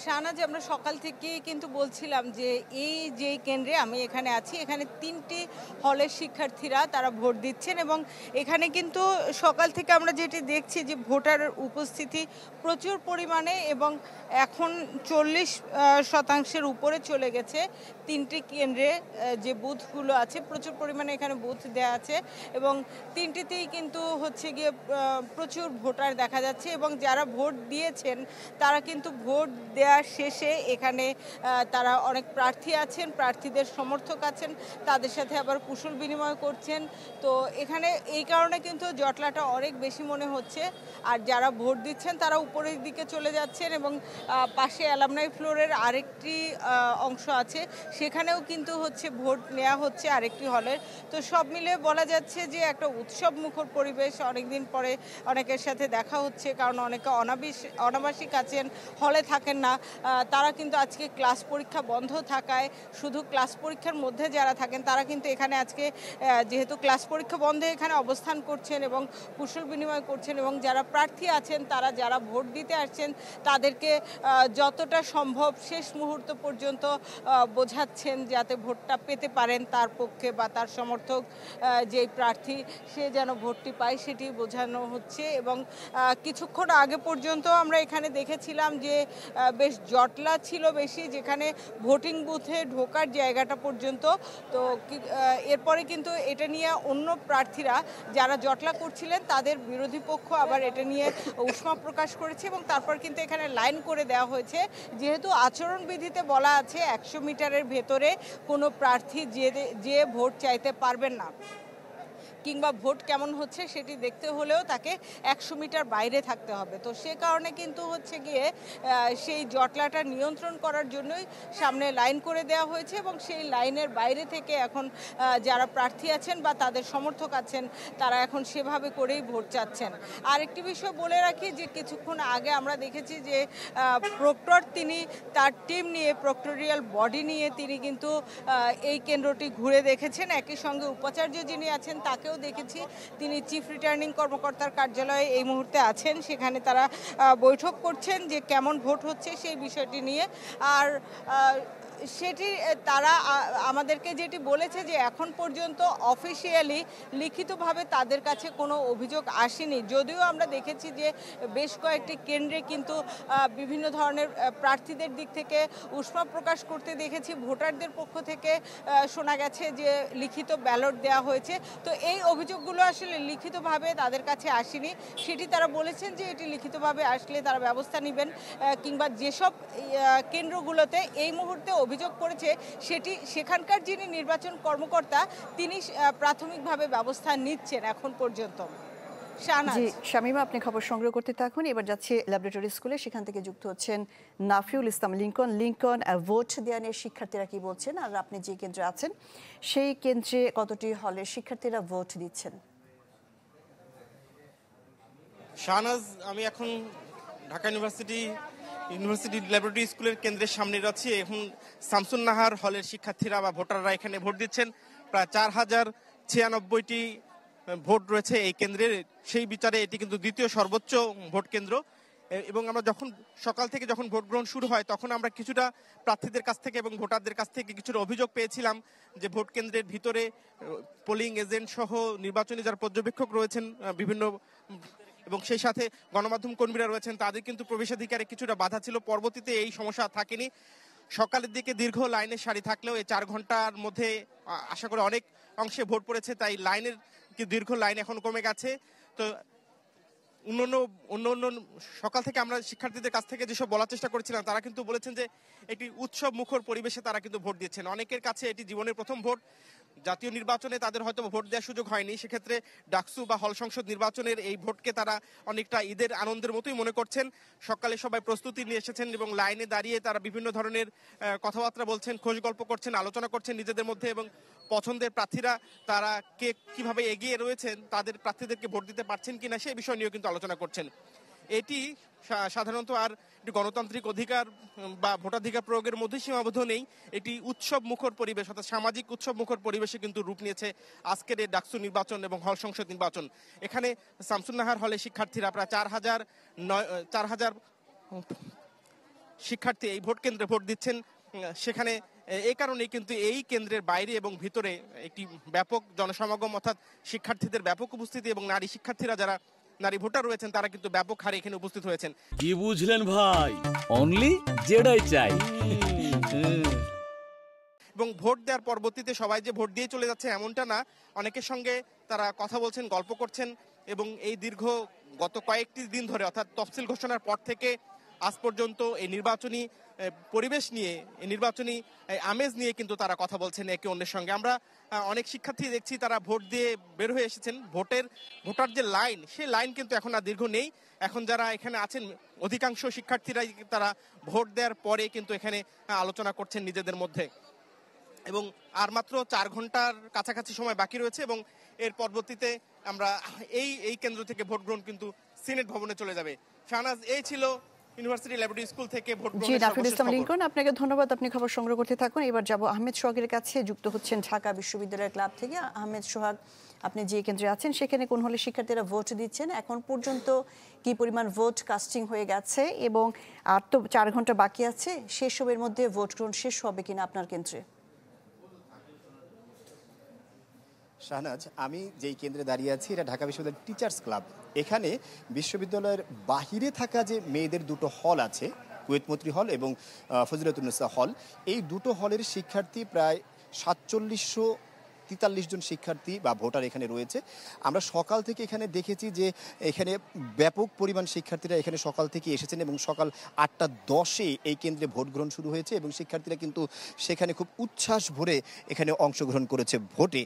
শাহনাজ, আমরা সকাল থেকেই কিন্তু বলছিলাম যে এই যে কেন্দ্রে আমি এখানে আছি, এখানে ৩টি হলের শিক্ষার্থীরা তারা ভোট দিচ্ছেন এবং এখানে কিন্তু সকাল থেকে আমরা যেটি দেখছি যে ভোটার উপস্থিতি প্রচুর পরিমাণে এবং এখন ৪০% উপরে চলে গেছে। ৩টি কেন্দ্রে যে বুথগুলো আছে প্রচুর পরিমাণে এখানে বুথ দেওয়া আছে এবং ৩টিতেই কিন্তু হচ্ছে গিয়ে প্রচুর ভোটার দেখা যাচ্ছে এবং যারা ভোট দিয়েছেন তারা কিন্তু ভোট দেওয়ার শেষে এখানে তারা অনেক প্রার্থী আছেন, প্রার্থীদের সমর্থক আছেন, তাদের সাথে আবার কুশল বিনিময় করছেন। তো এখানে এই কারণে কিন্তু জটলাটা অনেক বেশি মনে হচ্ছে। আর যারা ভোট দিচ্ছেন তারা উপরের দিকে চলে যাচ্ছেন এবং পাশে অ্যালামনাই ফ্লোরের আরেকটি অংশ আছে, সেখানেও কিন্তু হচ্ছে ভোট নেওয়া হচ্ছে আরেকটি হলের। তো সব মিলে বলা যাচ্ছে যে একটা উৎসব মুখর পরিবেশ। অনেকদিন পরে অনেকের সাথে দেখা হচ্ছে, কারণ অনেকে অনাবাসিক আছেন, হলে থাকেন না। তারা কিন্তু আজকে ক্লাস পরীক্ষা বন্ধ থাকায় শুধু ক্লাস পরীক্ষার মধ্যে যারা থাকেন তারা কিন্তু এখানে আজকে যেহেতু ক্লাস পরীক্ষা বন্ধে এখানে অবস্থান করছেন এবং কুশল বিনিময় করছেন এবং যারা প্রার্থী আছেন তারা যারা ভোট দিতে আসছেন তাদেরকে যতটা সম্ভব শেষ মুহূর্ত পর্যন্ত বোঝাচ্ছেন যাতে ভোটটা পেতে পারেন তার পক্ষে বা তার সমর্থক যেই প্রার্থী সে যেন ভোটটি পায় সেটি বোঝানো হচ্ছে। এবং কিছুক্ষণ আগে পর্যন্ত আমরা এখানে দেখেছিলাম যে বেশ জটলা ছিল বেশি, যেখানে ভোটিং বুথে ঢোকার জায়গাটা পর্যন্ত। তো এরপরে কিন্তু এটা নিয়ে অন্য প্রার্থীরা যারা জটলা করছিলেন তাদের বিরোধী পক্ষ আবার এটা নিয়ে উষ্মা প্রকাশ করেছে এবং তারপর কিন্তু এখানে লাইন করে দেওয়া হয়েছে। যেহেতু আচরণবিধিতে বলা আছে ১০০ মিটারের ভেতরে কোনো প্রার্থী যে ভোট চাইতে পারবেন না কিংবা ভোট কেমন হচ্ছে সেটি দেখতে হলেও তাকে ১০০ মিটার বাইরে থাকতে হবে। তো সে কারণে কিন্তু হচ্ছে গিয়ে সেই জটলাটা নিয়ন্ত্রণ করার জন্যই সামনে লাইন করে দেওয়া হয়েছে এবং সেই লাইনের বাইরে থেকে এখন যারা প্রার্থী আছেন বা তাদের সমর্থক আছেন তারা এখন সেভাবে করেই ভোট চাচ্ছেন। আরেকটি বিষয় বলে রাখি যে কিছুক্ষণ আগে আমরা দেখেছি যে প্রক্টর তিনি তার টিম নিয়ে, প্রক্টোরিয়াল বডি নিয়ে তিনি কিন্তু এই কেন্দ্রটি ঘুরে দেখেছেন। একই সঙ্গে উপাচার্য যিনি আছেন তাকেও দেখেছি, তিনি চিফ রিটার্নিং কর্মকর্তার কার্যালয়ে এই মুহূর্তে আছেন, সেখানে তারা বৈঠক করছেন যে কেমন ভোট হচ্ছে সেই বিষয়টি নিয়ে। আর সেটি তারা আমাদেরকে যেটি বলেছে যে এখন পর্যন্ত অফিসিয়ালি লিখিতভাবে তাদের কাছে কোনো অভিযোগ আসেনি, যদিও আমরা দেখেছি যে বেশ কয়েকটি কেন্দ্রে কিন্তু বিভিন্ন ধরনের প্রার্থীদের দিক থেকে উষ্মা প্রকাশ করতে দেখেছি। ভোটারদের পক্ষ থেকে শোনা গেছে যে লিখিত ব্যালট দেওয়া হয়েছে। তো এই অভিযোগগুলো আসলে লিখিতভাবে তাদের কাছে আসেনি, সেটি তারা বলেছেন যে এটি লিখিতভাবে আসলে তারা ব্যবস্থা নেবেন কিংবা যেসব কেন্দ্রগুলোতে এই মুহূর্তে অভিযোগ করেছে সেখানকার যিনি নির্বাচন কর্মকর্তা তিনি প্রাথমিকভাবে ব্যবস্থা নিচ্ছেন এখন পর্যন্ত। জি শামীমা, আপনি খবর সংগ্রহ করতে থাকুন। এবার যাচ্ছে ল্যাবরেটরি স্কুলে, সেখান থেকে যুক্ত হচ্ছেন নাফিউল ইসলাম লিংকন। ভোট দেওয়া নিয়ে শিক্ষার্থীরা কি বলছেন, আর আপনি যে কেন্দ্রে আছেন সেই কেন্দ্রে কতটি হলের শিক্ষার্থীরা ভোট দিচ্ছেন? শাহনাজ, আমি এখন ঢাকা ইউনিভার্সিটি ল্যাবরেটরি স্কুলের কেন্দ্রের সামনে আছি। এখন শামসুন নাহার হলের শিক্ষার্থীরা বা ভোটাররা এখানে ভোট দিচ্ছেন। প্রায় 4096টি ভোট রয়েছে এই কেন্দ্রের, সেই বিচারে এটি কিন্তু দ্বিতীয় সর্বোচ্চ ভোট কেন্দ্র। এবং আমরা সকাল থেকে যখন ভোট গ্রহণ শুরু হয় তখন আমরা কিছুটা প্রার্থীদের কাছ থেকে এবং ভোটারদের কাছ থেকে কিছুটা অভিযোগ পেয়েছিলাম যে ভোট কেন্দ্রের ভিতরে পোলিং এজেন্ট সহ নির্বাচনী যারা পর্যবেক্ষক রয়েছেন বিভিন্ন, এবং সেই সাথে গণমাধ্যম কর্মীরা রয়েছেন, তাদের কিন্তু প্রবেশাধিকারে কিছুটা বাধা ছিল। পরবর্তীতে এই সমস্যা থাকেনি। সকালের দিকে দীর্ঘ লাইনের সারি থাকলেও এই 4 ঘন্টার মধ্যে আশা করি অনেক অংশে ভোট পড়েছে, তাই লাইনের দীর্ঘ লাইন এখন কমে গেছে। তো অন্য সকাল থেকে আমরা শিক্ষার্থীদের কাছ থেকে যেসব বলার চেষ্টা করেছিলাম তারা কিন্তু বলেছেন যে এটি উৎসব মুখর পরিবেশে তারা কিন্তু ভোট দিচ্ছেন। অনেকের কাছে এটি জীবনের প্রথম ভোট। জাতীয় নির্বাচনে তাদের হয়তো ভোট দেওয়ার সুযোগ হয়নি, সেক্ষেত্রে ডাকসু বা হল সংসদ নির্বাচনের এই ভোটকে তারা অনেকটা ঈদের আনন্দের মতোই মনে করছেন। সকালে সবাই প্রস্তুতি নিয়ে এসেছেন এবং লাইনে দাঁড়িয়ে তারা বিভিন্ন ধরনের কথাবার্তা বলছেন, খোঁজ গল্প করছেন, আলোচনা করছেন নিজেদের মধ্যে এবং পছন্দের প্রার্থীরা তারা কে কিভাবে এগিয়ে রয়েছেন, তাদের প্রার্থীদেরকে ভোট দিতে পারছেন কিনা সেই বিষয় নিয়েও কিন্তু আলোচনা করছেন। এটি সাধারণত আর গণতান্ত্রিক অধিকার বা ভোটাধিকার প্রয়োগের মধ্যে সীমাবদ্ধ নেই, এটি উৎসব মুখর পরিবেশ অর্থাৎ সামাজিক উৎসব মুখর পরিবেশে কিন্তু রূপ নিয়েছে আজকের এই ডাকসু নির্বাচন এবং হল সংসদ নির্বাচন। এখানে শামসুন নাহার হলে শিক্ষার্থীরা প্রায় 4000 শিক্ষার্থী এই ভোট কেন্দ্রে ভোট দিচ্ছেন সেখানে এই কারণেই কিন্তু এই কেন্দ্রের বাইরে এবং ভিতরে একটি ব্যাপক জনসমাগম অর্থাৎ শিক্ষার্থীদের ব্যাপক উপস্থিতি এবং নারী শিক্ষার্থীরা যারা নারী ভোটার রয়েছেন তারা কিন্তু ব্যাপক হারে এখানে উপস্থিত হয়েছেন। কি বুঝলেন ভাই? অনলি যেটাই চাই। এবং ভোট দেওয়ার পরবর্তীতে সবাই যে ভোট দিয়ে চলে যাচ্ছে এমনটা না, অনেকের সঙ্গে তারা কথা বলছেন, গল্প করছেন এবং এই দীর্ঘ গত কয়েকটি দিন ধরে অর্থাৎ তফসিল ঘোষণার পর থেকে আজ পর্যন্ত এই নির্বাচনী পরিবেশ নিয়ে, এই নির্বাচনী আমেজ নিয়ে কিন্তু তারা কথা বলছেন একে অন্যের সঙ্গে। আমরা অনেক শিক্ষার্থী দেখছি তারা ভোট দিয়ে বের হয়ে এসেছেন। ভোটার যে লাইন, সেই লাইন কিন্তু এখন আর দীর্ঘ নেই। এখন যারা এখানে আছেন অধিকাংশ শিক্ষার্থীরাই তারা ভোট দেওয়ার পরে কিন্তু এখানে আলোচনা করছেন নিজেদের মধ্যে। এবং আর মাত্র 4 ঘন্টার কাছাকাছি সময় বাকি রয়েছে এবং এর পরবর্তীতে আমরা এই কেন্দ্র থেকে ভোট গ্রহণ কিন্তু সিনেট ভবনে চলে যাবে। শাহনাজ, এই ছিল ইউনিভার্সিটি ল্যাবরেটরি স্কুল থেকে ভোট গ্রহণ। জি, নাফিউল ইসলাম লিংকন, আপনাকে ধন্যবাদ। আপনি খবর সংগ্রহ করতে থাকুন। এবার যাব আহমেদ সোহাগের কাছে, যুক্ত হচ্ছেন ঢাকা বিশ্ববিদ্যালয়ের ক্লাব থেকে। আহমেদ সোহাগ, আপনি যে কেন্দ্রে আছেন সেখানে কোন হলে শিক্ষার্থীরা ভোট দিচ্ছেন, এখন পর্যন্ত কি পরিমাণ ভোট কাস্টিং হয়ে গেছে এবং আর তো 4 ঘন্টা বাকি আছে, সেসবের মধ্যে ভোট গ্রহণ শেষ হবে কিনা আপনার কেন্দ্রে? শাহনাজ, আমি যেই কেন্দ্রে দাঁড়িয়ে আছি এটা ঢাকা বিশ্ববিদ্যালয়ের টিচার্স ক্লাব। এখানে বিশ্ববিদ্যালয়ের বাহিরে থাকা যে মেয়েদের দুটো হল আছে, কুয়েতমৈত্রী হল এবং ফজিলাতুন্নেসা হল, এই দুটো হলের শিক্ষার্থী প্রায় 4743 জন শিক্ষার্থী বা ভোটার এখানে রয়েছে। আমরা সকাল থেকে এখানে দেখেছি যে এখানে ব্যাপক পরিমাণ শিক্ষার্থীরা এখানে সকাল থেকে এসেছেন এবং সকাল 8:10-এ এই কেন্দ্রে ভোট গ্রহণ শুরু হয়েছে এবং শিক্ষার্থীরা কিন্তু সেখানে খুব উচ্ছ্বাস ভরে এখানে অংশগ্রহণ করেছে ভোটে।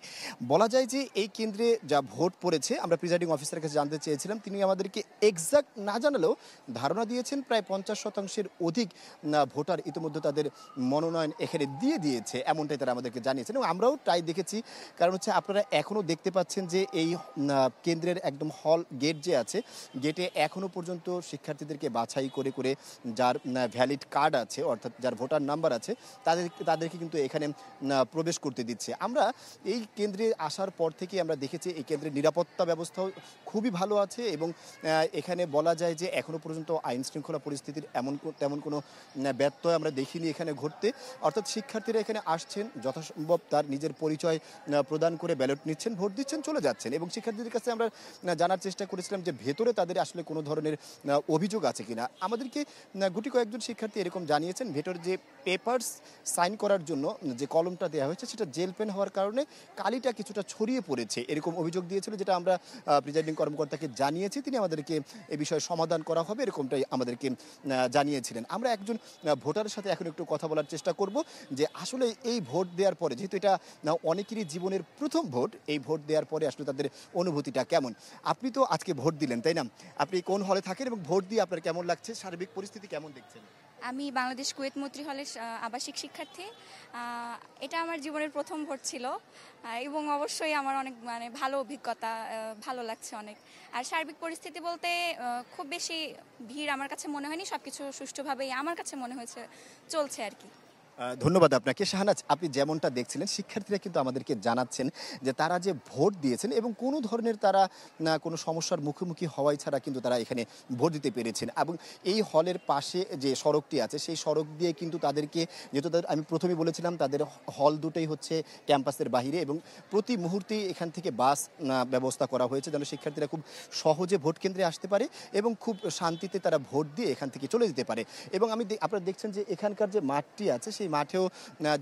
বলা যায় যে এই কেন্দ্রে যা ভোট পড়েছে, আমরা প্রিজাইডিং অফিসারের কাছে জানতে চেয়েছিলাম, তিনি আমাদেরকে এক্সাক্ট না জানালেও ধারণা দিয়েছেন প্রায় 50% অধিক ভোটার ইতিমধ্যে তাদের মনোনয়ন এখানে দিয়ে দিয়েছে, এমনটাই তারা আমাদেরকে জানিয়েছেন। এবং আমরাও তাই দেখেছি, কারণ হচ্ছে আপনারা এখনও দেখতে পাচ্ছেন যে এই কেন্দ্রের একদম হল গেট যে আছে, গেটে এখনও পর্যন্ত শিক্ষার্থীদেরকে বাছাই করে করে যার ভ্যালিড কার্ড আছে, অর্থাৎ যার ভোটার নাম্বার আছে, তাদেরকে কিন্তু এখানে প্রবেশ করতে দিচ্ছে। আমরা এই কেন্দ্রে আসার পর থেকে আমরা দেখেছি এই কেন্দ্রের নিরাপত্তা ব্যবস্থাও খুবই ভালো আছে এবং এখানে বলা যায় যে এখনও পর্যন্ত আইন শৃঙ্খলা পরিস্থিতির তেমন কোনো ব্যত্যয় আমরা দেখিনি এখানে ঘটতে। অর্থাৎ শিক্ষার্থীরা এখানে আসছেন, যথাসম্ভব তার নিজের পরিচয় প্রদান করে ব্যালট নিচ্ছেন, ভোট দিচ্ছেন, চলে যাচ্ছেন। এবং শিক্ষার্থীদের কাছে আমরা জানার চেষ্টা করেছিলাম যে ভেতরে তাদের আসলে কোনো ধরনের অভিযোগ আছে কিনা। আমাদেরকে গুটি কয়েকজন শিক্ষার্থী এরকম জানিয়েছেন, ভেতরে যে পেপারস সাইন করার জন্য যে কলমটা দেওয়া হয়েছে সেটা জেল পেন হওয়ার কারণে কালিটা কিছুটা ছড়িয়ে পড়েছে, এরকম অভিযোগ দিয়েছিল, যেটা আমরা প্রিজাইডিং কর্মকর্তাকে জানিয়েছি। তিনি আমাদেরকে এ বিষয়ে সমাধান করা হবে এরকমটাই আমাদেরকে জানিয়েছিলেন। আমরা একজন ভোটারের সাথে এখন একটু কথা বলার চেষ্টা করব যে আসলে এই ভোট দেওয়ার পরে, যেহেতু এটা অনেকেরই জীবনের প্রথম ভোট, এই ভোট দেওয়ার পরে আসলে তাদের অনুভূতিটা কেমন। আপনি তো আজকে ভোট দিলেন, তাই না? আপনি কোন হলে থাকেন এবং ভোট দিয়ে আপনার কেমন লাগছে, সার্বিক পরিস্থিতি কেমন দেখছেন? আমি বাংলাদেশ কুয়েতমৈত্রী হলের আবাসিক শিক্ষার্থী। এটা আমার জীবনের প্রথম ভোট ছিল এবং অবশ্যই আমার অনেক ভালো অভিজ্ঞতা, ভালো লাগছে অনেক। আর সার্বিক পরিস্থিতি বলতে খুব বেশি ভিড় আমার কাছে মনে হয়নি, সবকিছু সুষ্ঠুভাবেই আমার কাছে মনে হয়েছে চলছে আর কি। ধন্যবাদ আপনাকে। শাহনাজ, আপনি যেমনটা দেখছিলেন, শিক্ষার্থীরা কিন্তু আমাদেরকে জানাচ্ছেন যে তারা যে ভোট দিয়েছেন এবং কোনো ধরনের তারা কোনো সমস্যার মুখোমুখি হওয়াই ছাড়া কিন্তু তারা এখানে ভোট দিতে পেরেছেন। এবং এই হলের পাশে যে সড়কটি আছে সেই সড়ক দিয়ে কিন্তু তাদেরকে, যেহেতু আমি প্রথমেই বলেছিলাম তাদের হল দুটোই হচ্ছে ক্যাম্পাসের বাহিরে এবং প্রতি মুহূর্তেই এখান থেকে বাস ব্যবস্থা করা হয়েছে যেন শিক্ষার্থীরা খুব সহজে ভোট কেন্দ্রে আসতে পারে এবং খুব শান্তিতে তারা ভোট দিয়ে এখান থেকে চলে যেতে পারে। এবং আপনারা দেখছেন যে এখানকার যে মাঠটি আছে, সেই মাঠেও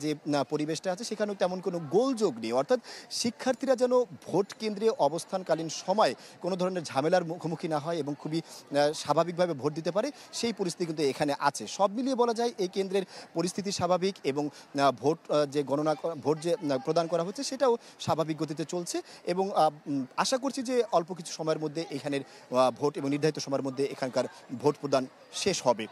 যে পরিবেশটা আছে সেখানেও তেমন কোনো গোলযোগ নেই, অর্থাৎ শিক্ষার্থীরা যেন ভোট কেন্দ্রে অবস্থানকালীন সময় কোনো ধরনের ঝামেলার মুখোমুখি না হয় এবং খুবই স্বাভাবিকভাবে ভোট দিতে পারে, সেই পরিস্থিতি কিন্তু এখানে আছে। সব মিলিয়ে বলা যায় এই কেন্দ্রের পরিস্থিতি স্বাভাবিক এবং ভোট যে ভোট যে প্রদান করা হচ্ছে সেটাও স্বাভাবিক গতিতে চলছে এবং আশা করছি যে অল্প কিছু সময়ের মধ্যে এখানের ভোট এবং নির্ধারিত সময়ের মধ্যে এখানকার ভোট প্রদান শেষ হবে।